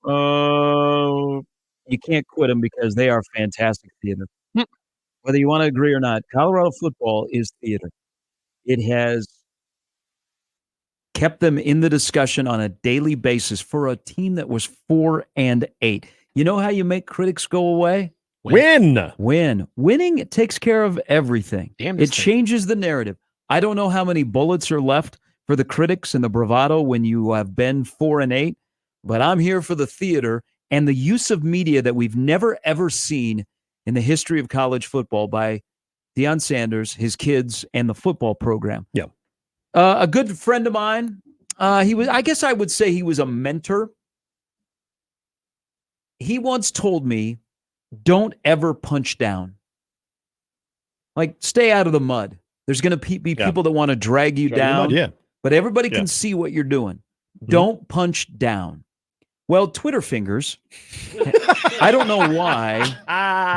You can't quit them because they are fantastic theater. Whether you want to agree or not, Colorado football is theater. It has kept them in the discussion on a daily basis for a team that was 4-8. You know how you make critics go away? Win. Winning takes care of everything. It changes the narrative. I don't know how many bullets are left for the critics and the bravado when you have been 4-8, but I'm here for the theater and the use of media that we've never, ever seen in the history of college football by Deion Sanders, his kids, and the football program. Yeah. A good friend of mine, I guess I would say he was a mentor. He once told me, don't ever punch down. Like, stay out of the mud. There's going to be people that want to drag you down. But everybody can see what you're doing. Don't punch down. Well, Twitter fingers, I don't know why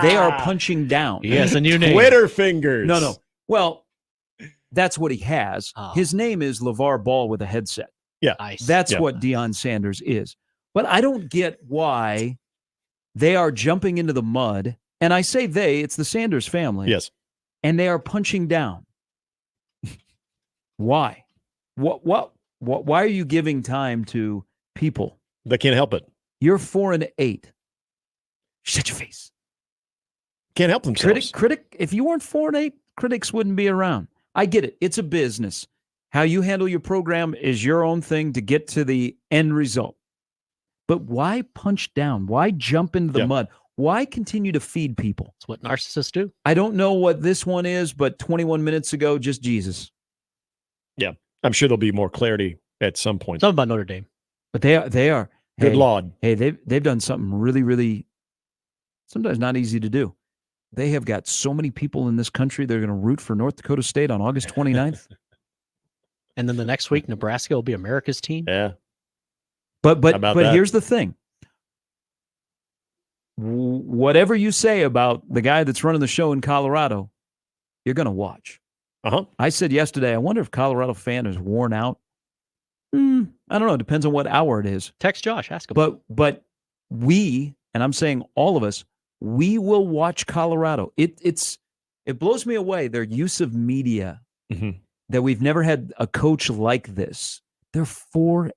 they are punching down. Yes, a new name. Twitter fingers. No. Well, that's what he has. His name is Lavar Ball with a headset. Yeah. That's what Deion Sanders is. But I don't get why they are jumping into the mud. And I say they, it's the Sanders family. Yes. And they are punching down. Why? What? Why are you giving time to people? They can't help it. You're 4-8. Shut your face. Can't help themselves. Critic. If you weren't 4-8, critics wouldn't be around. I get it. It's a business. How you handle your program is your own thing to get to the end result. But why punch down? Why jump into the mud? Why continue to feed people? It's what narcissists do. I don't know what this one is, but 21 minutes ago, just Jesus. Yeah. I'm sure there'll be more clarity at some point. Something about Notre Dame. But they are. Good Lord. Hey, they've done something really, really, sometimes not easy to do. They have got so many people in this country that are going to root for North Dakota State on August 29th. And then the next week, Nebraska will be America's team. Yeah. But here's the thing. Whatever you say about the guy that's running the show in Colorado, you're going to watch. I said yesterday, I wonder if Colorado fan is worn out. I don't know. It depends on what hour it is. Text Josh. Ask him. But we, and I'm saying all of us, we will watch Colorado. It blows me away, their use of media, that we've never had a coach like this. They're 4-8.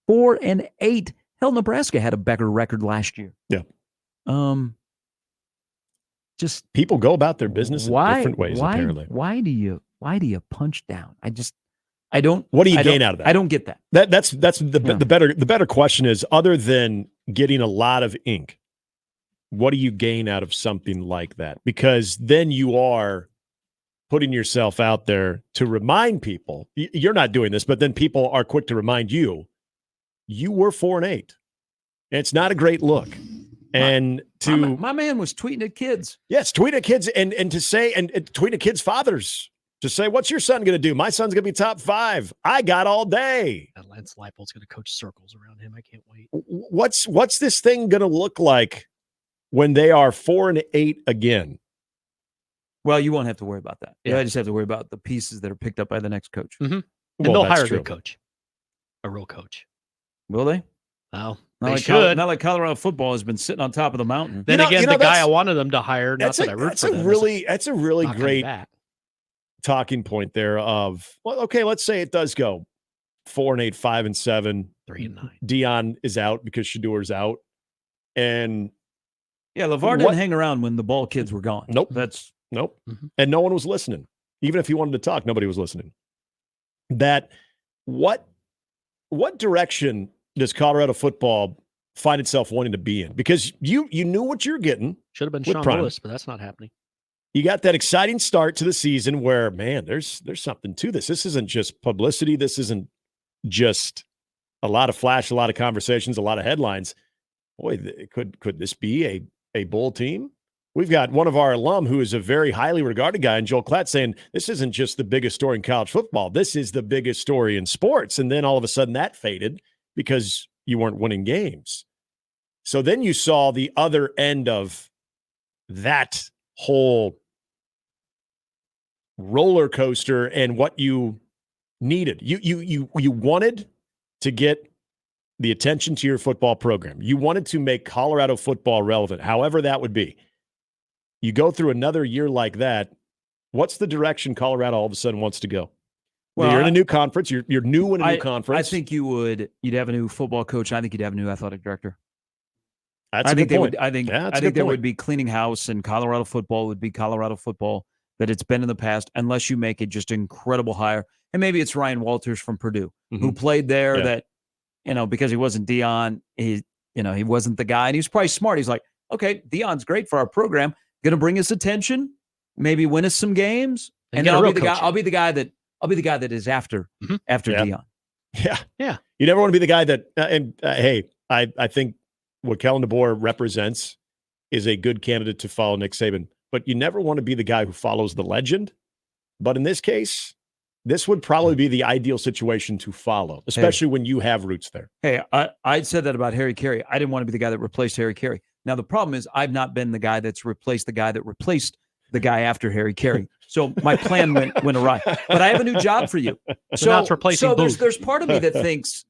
4-8. Hell, Nebraska had a better record last year. Yeah. Just people go about their business in different ways, apparently. Why do you punch down? I don't. What do you gain out of that? I don't get that. That's the better question is, other than getting a lot of ink, what do you gain out of something like that? Because then you are putting yourself out there to remind people. You're not doing this, but then people are quick to remind you, you were 4-8. It's not a great look. And my man was tweeting at kids. Yes, tweet at kids and to say and tweet at kids' fathers to say, what's your son going to do? My son's going to be top 5. I got all day. And Lance Leipold's going to coach circles around him. I can't wait. What's this thing going to look like when they are 4-8 again? Well, you won't have to worry about that. Yeah, I just have to worry about the pieces that are picked up by the next coach. And they'll hire a good coach, a real coach. Will they? Well, Not like Colorado football has been sitting on top of the mountain. Then the guy I wanted them to hire, not that I root for them. That's a really great talking point there of, well, okay, let's say it does go 4-8, 5-7, 3-9. Deion is out because Shadour's out. And yeah, Lavar didn't hang around when the ball kids were gone. Nope. And no one was listening. Even if he wanted to talk, nobody was listening. What direction does Colorado football find itself wanting to be in? Because you knew what you're getting. Should have been Sean Lewis, but that's not happening. You got that exciting start to the season where, man, there's something to this. This isn't just publicity. This isn't just a lot of flash, a lot of conversations, a lot of headlines. Boy, could this be a bowl team? We've got one of our alum who is a very highly regarded guy, and Joel Klatt, saying this isn't just the biggest story in college football. This is the biggest story in sports. And then all of a sudden that faded because you weren't winning games. So then you saw the other end of that whole roller coaster and what you needed. You wanted to get the attention to your football program. You wanted to make Colorado football relevant, however that would be. You go through another year like that. What's the direction Colorado all of a sudden wants to go? Well, you're in a new conference. You're new in a new conference. I think you'd have a new football coach. I think you'd have a new athletic director. That's a good point. I think there would be cleaning house, and Colorado football would be Colorado football that it's been in the past, unless you make it just an incredible hire. And maybe it's Ryan Walters from Purdue who played there. That because he wasn't Deion, he wasn't the guy, and he was probably smart. He's like, okay, Deion's great for our program, going to bring us attention, maybe win us some games, and then I'll be the guy that is after Deion. Yeah. You never want to be the guy that. Hey, I think what Kellen DeBoer represents is a good candidate to follow Nick Saban, but you never want to be the guy who follows the legend. But in this case, this would probably be the ideal situation to follow, especially when you have roots there. Hey, I said that about Harry Carey. I didn't want to be the guy that replaced Harry Carey. Now, the problem is I've not been the guy that's replaced the guy that replaced the guy after Harry Carey. So my plan went awry. But I have a new job for you. So now it's replacing Booth. There's part of me that thinks,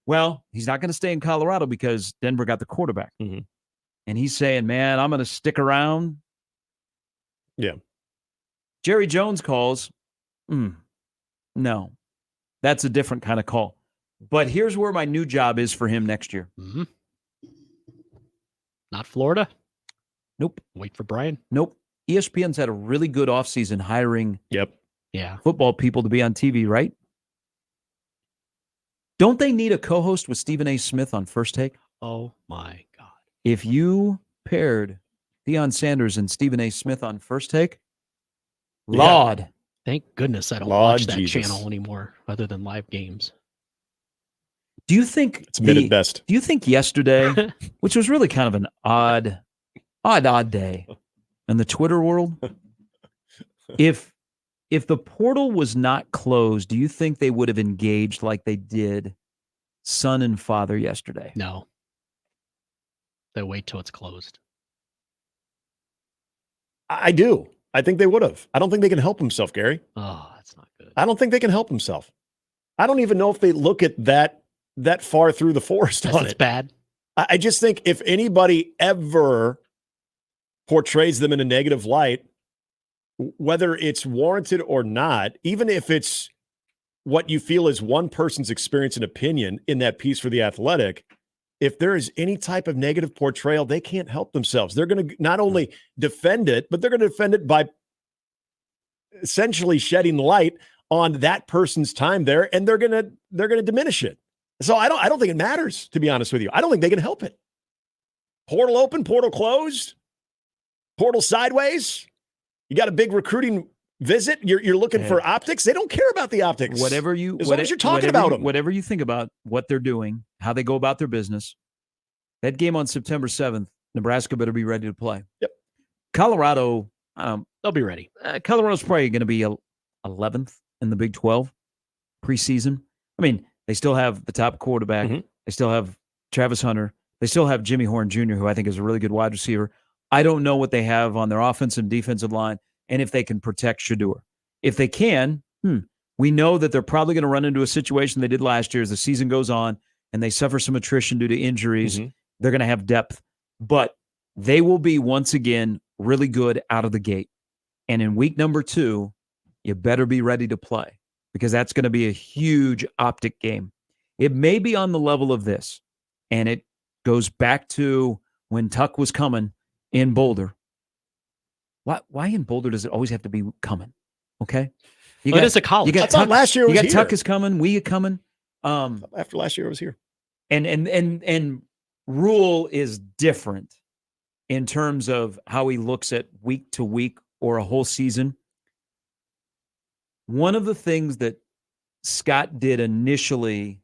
well, he's not going to stay in Colorado because Denver got the quarterback. Mm-hmm. And he's saying, man, I'm going to stick around. Yeah. Jerry Jones calls. No, that's a different kind of call. But here's where my new job is for him next year. Mm-hmm. Not Florida? Nope. Wait for Brian? Nope. ESPN's had a really good offseason hiring football people to be on TV, right? Don't they need a co-host with Stephen A. Smith on First Take? Oh, my God. If you paired Deion Sanders and Stephen A. Smith on First Take, Lord. Thank goodness I don't watch that channel anymore other than live games. Do you think it's mid at best? Do you think yesterday, which was really kind of an odd day in the Twitter world, if the portal was not closed, do you think they would have engaged like they did son and father yesterday? No. They wait till it's closed. I do. I think they would have. I don't think they can help themselves, Gary. Oh, that's not good. I don't think they can help themselves. I don't even know if they look at that far through the forest on it. It's bad. I just think if anybody ever portrays them in a negative light, whether it's warranted or not, even if it's what you feel is one person's experience and opinion in that piece for The Athletic, if there is any type of negative portrayal, they can't help themselves. They're going to not only defend it, but they're going to defend it by essentially shedding light on that person's time there, and they're going to diminish it. So I don't think it matters, to be honest with you. I don't think they can help it. Portal open, portal closed, portal sideways. You got a big recruiting visit. You're looking for optics. They don't care about the optics. As long as you're talking about them. Whatever you think about what they're doing, how they go about their business, that game on September 7th, Nebraska better be ready to play. Yep. Colorado, they'll be ready. Colorado's probably going to be 11th in the Big 12 preseason. I mean, they still have the top quarterback. Mm-hmm. They still have Travis Hunter. They still have Jimmy Horn Jr., who I think is a really good wide receiver. I don't know what they have on their offensive and defensive line and if they can protect Shedeur. If they can, we know that they're probably going to run into a situation they did last year as the season goes on and they suffer some attrition due to injuries. Mm-hmm. They're going to have depth. But they will be, once again, really good out of the gate. And in week number 2, you better be ready to play because that's going to be a huge optic game. It may be on the level of this, and it goes back to when Tuck was coming in Boulder. Why in Boulder does it always have to be coming? Okay, it is a college. I thought last year was here. Tuck is coming. We are coming. After last year, I was here. And Rule is different in terms of how he looks at week to week or a whole season. One of the things that Scott did initially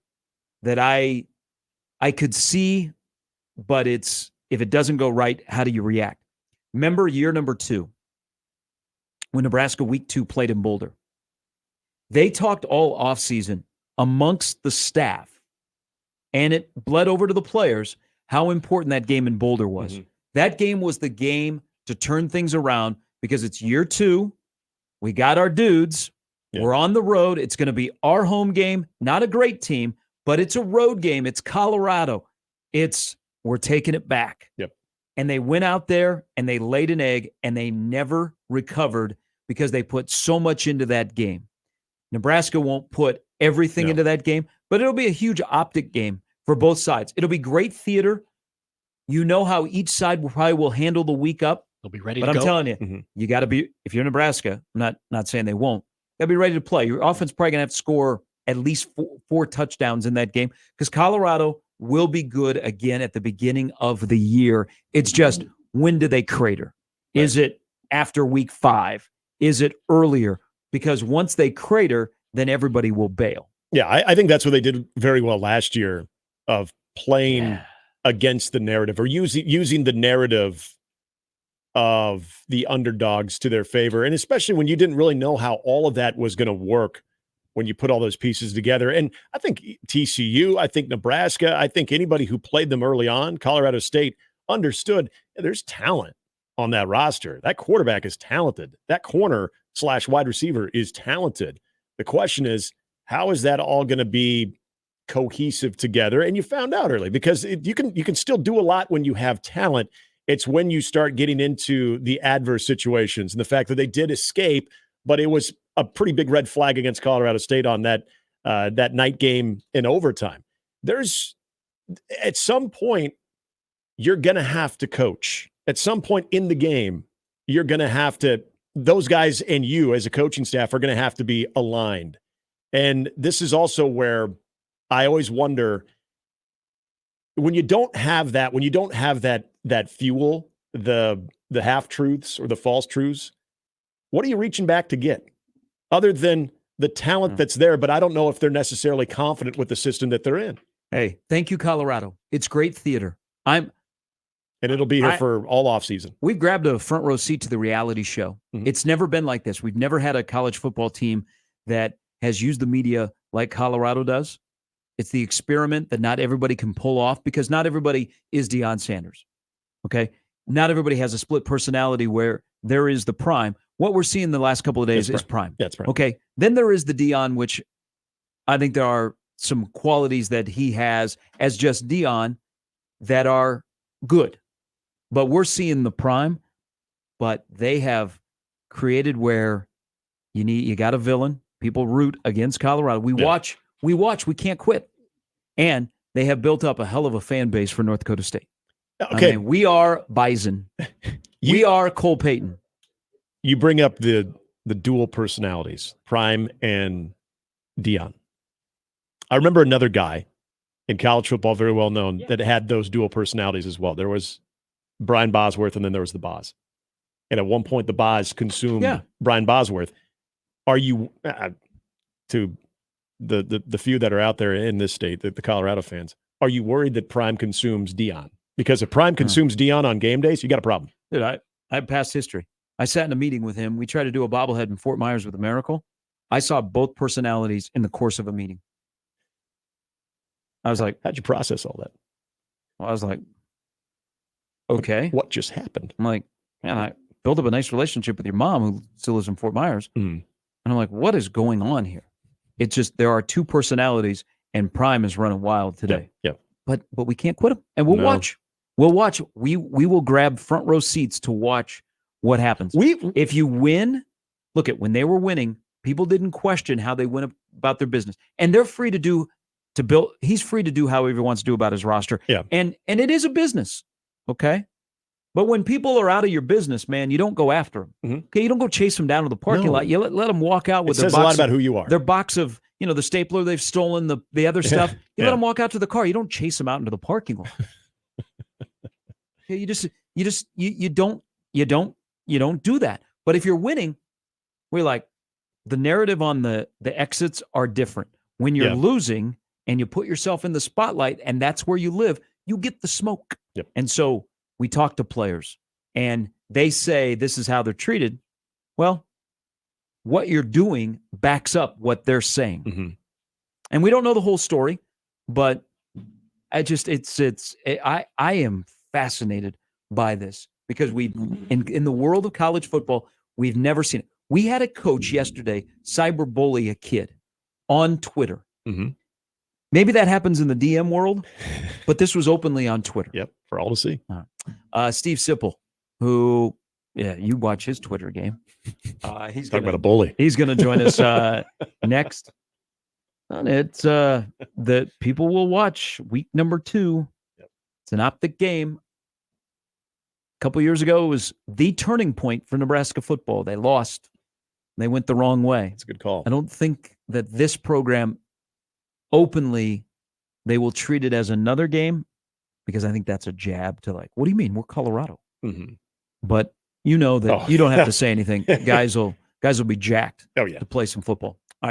that I could see, but if it doesn't go right, how do you react? Remember year number 2, when Nebraska week 2 played in Boulder. They talked all offseason amongst the staff, and it bled over to the players, how important that game in Boulder was. Mm-hmm. That game was the game to turn things around because it's year 2. We got our dudes. Yeah. We're on the road. It's going to be our home game. Not a great team, But it's a road game. It's Colorado. We're taking it back. Yep. And they went out there and they laid an egg and they never recovered because they put so much into that game. Nebraska won't put everything into that game, but it'll be a huge optic game for both sides. It'll be great theater. You know how each side probably will handle the week up. They'll be ready but to go. But I'm telling you, you got to be, if you're Nebraska, I'm not saying they won't, got to be ready to play. Your offense probably going to have to score at least four touchdowns in that game because Colorado will be good again at the beginning of the year. It's just, when do they crater? Right. Is it after week 5? Is it earlier? Because once they crater, then everybody will bail. Yeah, I think that's what they did very well last year of playing against the narrative or using the narrative of the underdogs to their favor. And especially when you didn't really know how all of that was going to work when you put all those pieces together. And I think TCU, I think Nebraska, I think anybody who played them early on, Colorado State, understood there's talent on that roster. That quarterback is talented. That corner/wide receiver is talented. The question is, how is that all going to be cohesive together? And you found out early because you can still do a lot when you have talent. It's when you start getting into the adverse situations and the fact that they did escape, but it was a pretty big red flag against Colorado State on that night game in overtime. There's at some point you're going to have to coach. At some point in the game, you're going to have to, those guys and you as a coaching staff are going to have to be aligned. And this is also where I always wonder, when you don't have that, that fuel, the half-truths or the false truths, what are you reaching back to get? Other than the talent that's there, but I don't know if they're necessarily confident with the system that they're in. Hey, thank you, Colorado. It's great theater. And it'll be here for all offseason. We've grabbed a front row seat to the reality show. Mm-hmm. It's never been like this. We've never had a college football team that has used the media like Colorado does. It's the experiment that not everybody can pull off because not everybody is Deion Sanders. Okay? Not everybody has a split personality where there is the prime. What we're seeing the last couple of days is prime. That's prime. Okay? Then there is the Deion, which I think there are some qualities that he has as just Deion that are good. But we're seeing the prime, but they have created where you got a villain. People root against Colorado. We watch, we can't quit. And they have built up a hell of a fan base for North Dakota State. Okay. I mean, we are Bison. We are Cole Payton. You bring up the dual personalities, Prime and Deion. I remember another guy in college football, very well known, that had those dual personalities as well. There was Brian Bosworth, and then there was the Boz. And at one point, the Boz consumed Brian Bosworth. Are you, to the few that are out there in this state, the Colorado fans, are you worried that Prime consumes Deion? Because if Prime consumes Deion on game days, you got a problem. Dude, I have past history. I sat in a meeting with him. We tried to do a bobblehead in Fort Myers with a Miracle. I saw both personalities in the course of a meeting. I was like, how'd you process all that? Well, I was like, okay. What just happened? I'm like, man, I built up a nice relationship with your mom who still lives in Fort Myers. And I'm like, what is going on here? It's just there are two personalities, and Prime is running wild today. Yeah. But we can't quit him. And we'll watch. We'll watch. We will grab front row seats to watch what happens. If you win, look at when they were winning, people didn't question how they went about their business. And they're free to build. He's free to do however he wants to do about his roster. Yeah. And it is a business. Okay. But when people are out of your business, man, you don't go after them. Mm-hmm. Okay, you don't go chase them down to the parking lot. You let them walk out with their box. It says a lot about who you are. Their box of, the stapler they've stolen, the other stuff. You let them walk out to the car. You don't chase them out into the parking lot. Okay, you don't do that. But if you're winning, we're like, the narrative on the exits are different. When you're losing and you put yourself in the spotlight and that's where you live, you get the smoke. Yep. And so we talk to players and they say this is how they're treated. Well, what you're doing backs up what they're saying. Mm-hmm. And we don't know the whole story, but I am fascinated by this because in the world of college football, we've never seen it. We had a coach yesterday cyberbully a kid on Twitter. Mm-hmm. Maybe that happens in the DM world, but this was openly on Twitter. Yep, for all to see. Steve Sipple, who, you watch his Twitter game. He's talking about a bully. He's going to join us next. And it's that people will watch week number 2. Yep. It's an optic game. A couple years ago, it was the turning point for Nebraska football. They lost. They went the wrong way. It's a good call. I don't think that this program openly, they will treat it as another game, because I think that's a jab to like, what do you mean? We're Colorado. Mm-hmm. But you know that you don't have to say anything. Guys will be jacked to play some football.